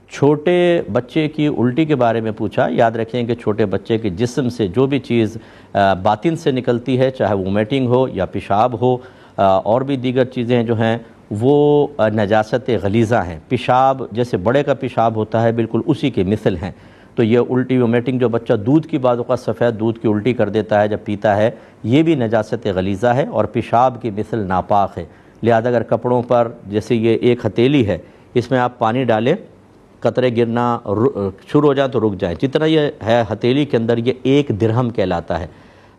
چھوٹے بچے کی الٹی کے بارے میں پوچھا۔ یاد رکھیں کہ چھوٹے بچے کے جسم سے جو بھی چیز باطن سے نکلتی ہے، چاہے وومیٹنگ ہو یا پیشاب ہو اور بھی دیگر چیزیں جو ہیں وہ نجاست غلیظہ ہیں۔ پیشاب جیسے بڑے کا پیشاب ہوتا ہے بالکل اسی کے مثل ہیں۔ تو یہ الٹی وومیٹنگ جو بچہ دودھ کی بعض اوقات سفید دودھ کی الٹی کر دیتا ہے جب پیتا ہے، یہ بھی نجاست غلیظہ ہے اور پیشاب کی مثل ناپاک ہے۔ لہذا اگر کپڑوں پر جیسے یہ ایک ہتھیلی ہے، اس میں آپ پانی ڈالیں، قطرے گرنا شروع ہو جائیں تو رک جائیں۔ جتنا یہ ہے ہتھیلی کے اندر، یہ 1 درہم کہلاتا ہے۔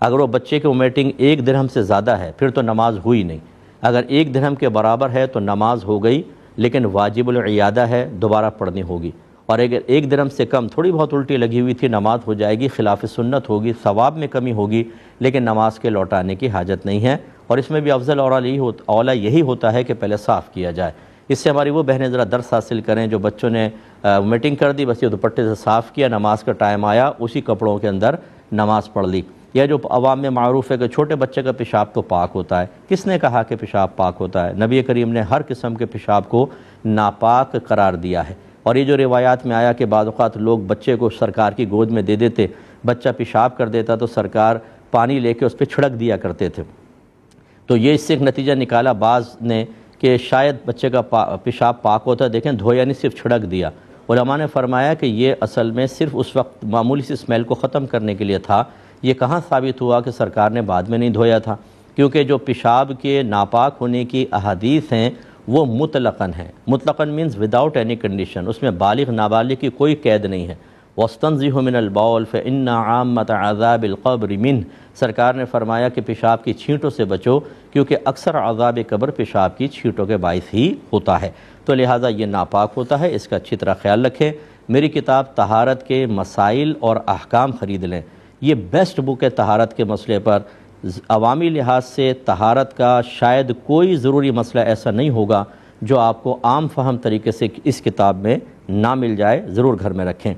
اگر وہ بچے کی وومیٹنگ 1 درہم سے زیادہ ہے پھر تو نماز ہوئی نہیں۔ اگر 1 درہم کے برابر ہے تو نماز ہو گئی، لیکن واجب العیادہ ہے، دوبارہ پڑھنی ہوگی۔ اور اگر 1 درہم سے کم تھوڑی بہت الٹی لگی ہوئی تھی، نماز ہو جائے گی، خلاف سنت ہوگی، ثواب میں کمی ہوگی، لیکن نماز کے لوٹانے کی حاجت نہیں ہے۔ اور اس میں بھی افضل اولا یہی ہوتا ہے کہ پہلے صاف کیا جائے۔ اس سے ہماری وہ بہنیں ذرا درس حاصل کریں جو بچوں نے وومیٹنگ کر دی، بس یہ دوپٹے سے صاف کیا، نماز کا ٹائم آیا اسی کپڑوں کے اندر نماز پڑھ لی۔ یا جو عوام میں معروف ہے کہ چھوٹے بچے کا پیشاب تو پاک ہوتا ہے۔ کس نے کہا کہ پیشاب پاک ہوتا ہے؟ نبی کریم نے ہر قسم کے پیشاب کو ناپاک قرار دیا ہے۔ اور یہ جو روایات میں آیا کہ بعض اوقات لوگ بچے کو سرکار کی گود میں دے دیتے، بچہ پیشاب کر دیتا تو سرکار پانی لے کے اس پہ چھڑک دیا کرتے تھے، تو یہ اس سے ایک نتیجہ نکالا بعض نے کہ شاید بچے کا پیشاب پاک ہوتا ہے، دیکھیں دھویا نہیں، صرف چھڑک دیا۔ علماء نے فرمایا کہ یہ اصل میں صرف اس وقت معمولی سی اسمیل کو ختم کرنے کے لیے تھا۔ یہ کہاں ثابت ہوا کہ سرکار نے بعد میں نہیں دھویا تھا؟ کیونکہ جو پیشاب کے ناپاک ہونے کی احادیث ہیں وہ مطلقاً ہیں۔ مطلقاً مینز وداؤٹ اینی کنڈیشن، اس میں بالغ نابالغ کی کوئی قید نہیں ہے۔ وَاسْتَنزِهُ مِنَ الْبَوْلِ فَإِنَّ عَامَّةَ عَذَابِ الْقَبْرِ مِنْهُ، سرکار نے فرمایا کہ پیشاب کی چھینٹوں سے بچو، کیونکہ اکثر عذاب قبر پیشاب کی چھینٹوں کے باعث ہی ہوتا ہے۔ تو لہٰذا یہ ناپاک ہوتا ہے، اس کا اچھی طرح خیال رکھیں۔ میری کتاب طہارت کے مسائل اور احکام خرید لیں، یہ بیسٹ بک ہے طہارت کے مسئلے پر۔ عوامی لحاظ سے طہارت کا شاید کوئی ضروری مسئلہ ایسا نہیں ہوگا جو آپ کو عام فہم طریقے سے اس کتاب میں نہ مل جائے، ضرور گھر میں رکھیں۔